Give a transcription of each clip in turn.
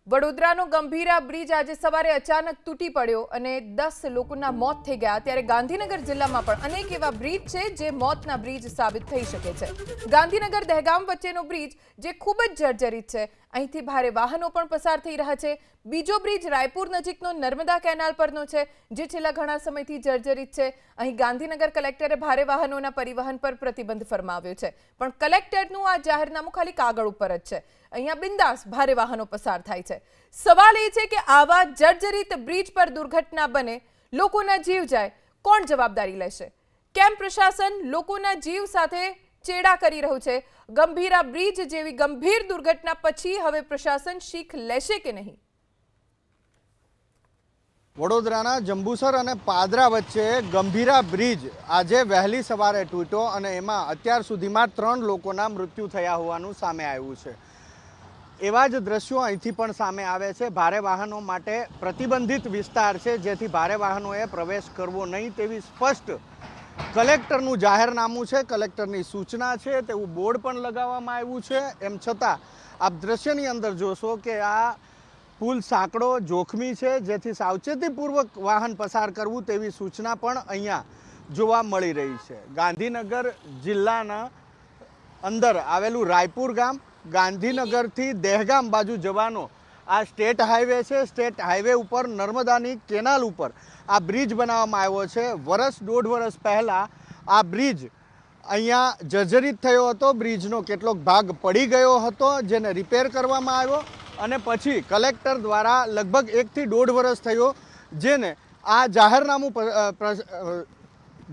વડોદરાનો Gambhira bridge આજે સવારે અચાનક તૂટી પડ્યો અને 10 લોકોના મોત થઈ ગયા। ત્યારે ગાંધીનગર જિલ્લામાં પણ અનેક એવા બ્રિજ છે જે મોતના બ્રિજ સાબિત થઈ શકે છે। ગાંધીનગર દહેગામ વચ્ચેનો બ્રિજ જે ખૂબ જ જર્જરિત છે, અહીંથી ભારે વાહનો પણ પસાર થઈ રહ્યા છે। બીજો બ્રિજ રાયપુર નજીકનો નર્મદા કેનાલ પરનો છે, જે છેલ્લા ઘણા સમયથી જર્જરિત છે। અહીં ગાંધીનગર કલેક્ટરે ભારે વાહનોના પરિવહન પર પ્રતિબંધ ફરમાવ્યો છે, પણ કલેક્ટરનું આ જાહેરનામું ખાલી કાગળ ઉપર જ છે। અહીંયા બિંદાસ ભારે વાહનો પસાર થાય છે। સવાલ એ છે કે આવા જર્જરિત બ્રિજ પર દુર્ઘટના બને, લોકોના જીવ જાય, કોણ જવાબદારી લેશે? કેમ પ્રશાસન લોકોના જીવ સાથે ચેડા કરી રહ્યું છે? ગંભીરા બ્રિજ જેવી ગંભીર દુર્ઘટના પછી હવે પ્રશાસન શીખ લેશે કે નહીં? વડોદરાના જંબુસર અને પાદરા વચ્ચે ગંભીરા બ્રિજ આજે વહેલી સવારે તૂટ્યો અને એમાં અત્યાર સુધીમાં 3 લોકોના મૃત્યુ થયા હોવાનું સામે આવ્યું છે। એવા જ દ્રશ્યો અહીંથી પણ સામે આવે છે। ભારે વાહનો માટે પ્રતિબંધિત વિસ્તાર છે, જેથી ભારે વાહનોએ પ્રવેશ કરવો નહીં તેવી સ્પષ્ટ કલેક્ટરનું જાહેરનામું છે, કલેક્ટરની સૂચના છે, તેવું બોર્ડ પણ લગાવવામાં આવ્યું છે। એમ છતાં આપ દ્રશ્યની અંદર જોશો કે આ પુલ સાંકડો જોખમી છે, જેથી સાવચેતીપૂર્વક વાહન પસાર કરવું તેવી સૂચના પણ અહીંયા જોવા મળી રહી છે। ગાંધીનગર જિલ્લાના અંદર આવેલું રાયપુર ગામ, ગાંધીનગરથી દહેગામ બાજુ જવાનો આ સ્ટેટ હાઈવે છે। સ્ટેટ હાઈવે ઉપર નર્મદાની કેનાલ ઉપર આ બ્રિજ બનાવવામાં આવ્યો છે। વર્ષ 1.5 વર્ષ પહેલાં આ બ્રિજ અહીંયા જર્જરિત થયો હતો। બ્રિજનો કેટલોક ભાગ પડી ગયો હતો, જેને રિપેર કરવામાં આવ્યો અને પછી કલેક્ટર દ્વારા લગભગ 1 થી 1.5 વર્ષ થયો, જેને આ જાહેરનામું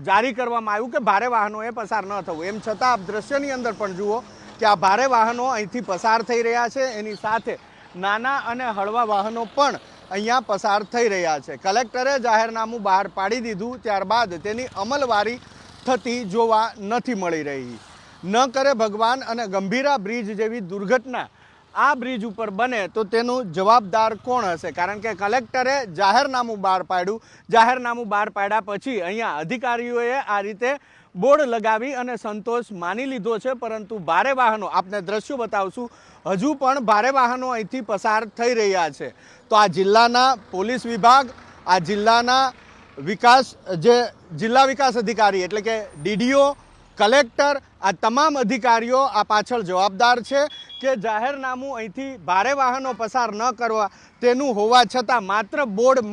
જારી કરવામાં આવ્યું કે ભારે વાહનોએ પસાર ન થવું। એમ છતાં આપ દ્રશ્યની અંદર પણ જુઓ કે આ ભારે વાહનો અહીંથી પસાર થઈ રહ્યા છે, એની સાથે નાના અને હળવા વાહનો પણ અહીંયા પસાર થઈ રહ્યા છે। કલેક્ટરે જાહેરનામું બહાર પાડી દીધું, ત્યારબાદ તેની અમલવારી થતી જોવા નથી મળી રહી। ન કરે ભગવાન અને ગંભીરા બ્રિજ જેવી દુર્ઘટના આ બ્રિજ ઉપર બને તો તેનું જવાબદાર કોણ હશે? કારણ કે કલેક્ટરે જાહેરનામું બહાર પાડ્યું, જાહેરનામું બહાર પાડ્યા પછી અહીંયા અધિકારીઓએ આ રીતે બોર્ડ લગાવી અને સંતોષ માની લીધો છે, પરંતુ ભારે વાહનો, આપને દ્રશ્યો બતાવશું, હજુ પણ ભારે વાહનો અહીંથી પસાર થઈ રહ્યા છે। તો આ જિલ્લાના પોલીસ વિભાગ, આ જિલ્લાના જિલ્લા વિકાસ અધિકારી એટલે કે ડીડીઓ, કલેક્ટર, આ તમામ અધિકારીઓ આ પાછળ જવાબદાર છે કે જાહેરનામું અહીંથી ભારે વાહનો પસાર ન કરવા તેનું હોવા છતાં માત્ર બોર્ડ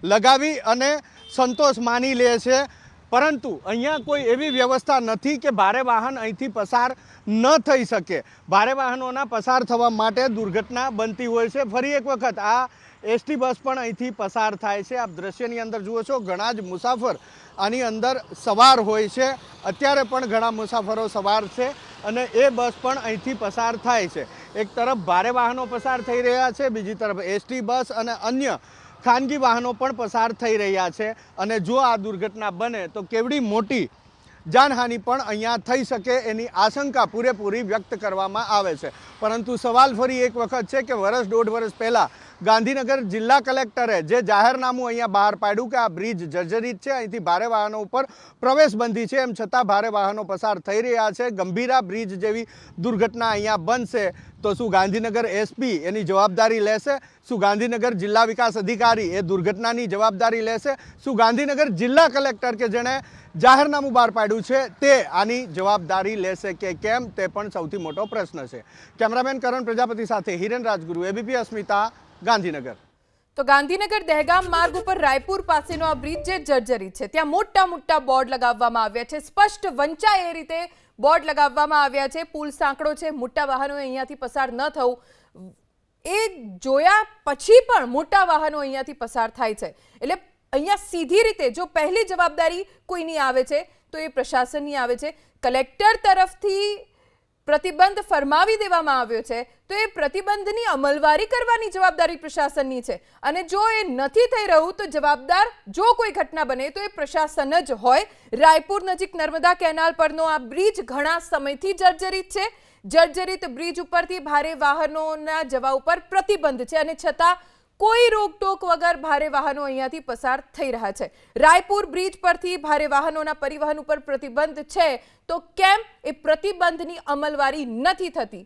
લગાવી અને સંતોષ માની લે છે, પરંતુ અહીંયા કોઈ એવી વ્યવસ્થા નથી કે ભારે વાહન અહીંથી પસાર ન થઈ શકે। ભારે વાહનોના પસાર થવા માટે દુર્ઘટના બનતી હોય છે। ફરી એક વખત આ એસટી બસ પણ અહીંથી પસાર થાય છે। આપ દ્રશ્યની અંદર જુઓ છો, ઘણા જ મુસાફર આની અંદર સવાર હોય છે। અત્યારે પણ ઘણા મુસાફરો સવાર છે અને એ બસ પણ અહીંથી પસાર થાય છે। એક તરફ ભારે વાહનો પસાર થઈ રહ્યા છે, બીજી તરફ એસટી બસ અને અન્ય ખાનગી વાહનો પણ પસાર થઈ રહ્યા છે, અને જો આ દુર્ઘટના બને તો કેવડી મોટી જાનહાનિ પણ અહીંયા થઈ શકે એની આશંકા પૂરેપૂરી વ્યક્ત કરવામાં આવે છે। પરંતુ સવાલ ફરી એક વખત છે કે વર્ષ 1.5 વર્ષ પહેલાં ગાંધીનગર જિલ્લા કલેક્ટરે જે જાહેરનામું અહીંયા બહાર પાડ્યું કે આ બ્રિજ જર્જરિત છે, અહીંથી ભારે વાહનો ઉપર પ્રવેશબંધી છે, એમ છતાં ભારે વાહનો પસાર થઈ રહ્યા છે। ગંભીરા બ્રિજ જેવી દુર્ઘટના અહીંયા બનશે તો શું ગાંધીનગર એસપી એની જવાબદારી લેશે? શું ગાંધીનગર જિલ્લા વિકાસ અધિકારી એ દુર્ઘટનાની જવાબદારી લેશે? શું ગાંધીનગર જિલ્લા કલેક્ટર કે જેણે જાહેરનામું બહાર પાડ્યું છે તે આની જવાબદારી લેશે કે કેમ, તે પણ સૌથી મોટો પ્રશ્ન છે। કેમેરામેન કરણ પ્રજાપતિ સાથે હિરેન રાજગુરુ, એબીપી અસ્મિતા, ગાંધીનગર। તો ગાંધીનગર દહેગામ માર્ગ ઉપર રાયપુર પાસેનો આ બ્રિજ જે જર્જરિત છે, ત્યાં મોટા બોર્ડ લગાવવામાં આવ્યા છે, સ્પષ્ટ વંચાય એ રીતે બોર્ડ લગાવવામાં આવ્યા છે। પુલ સાંકડો છે, મોટા વાહનો અહીંયાથી પસાર ન થવું, એ જોયા પછી પણ મોટા વાહનો અહીંયાથી પસાર થાય છે। એટલે અહીંયા સીધી રીતે જો પહેલી જવાબદારી કોઈની આવે છે તો એ પ્રશાસનની આવે છે। કલેક્ટર તરફથી પ્રતિબંધ ફરમાવી દેવામાં આવ્યો છે તો એ પ્રતિબંધની અમલવારી કરવાની જવાબદારી પ્રશાસનની છે, અને જો એ નથી થઈ રહ્યું તો જવાબદાર જો કોઈ ઘટના બને તો એ પ્રશાસન જ હોય। રાયપુર નજીક નર્મદા કેનાલ પરનો આ બ્રિજ ઘણા સમયથી જર્જરિત છે। જર્જરિત બ્રિજ ઉપરથી ભારે વાહનોના જવા ઉપર પ્રતિબંધ છે, અને છતાં કોઈ રોકટોક વગર ભારે વાહનો અહીંયાથી પસાર થઈ રહ્યા છે। રાયપુર બ્રિજ પરથી ભારે વાહનોના પરિવહન ઉપર પ્રતિબંધ છે તો કેમ એ પ્રતિબંધની અમલવારી નથી થતી?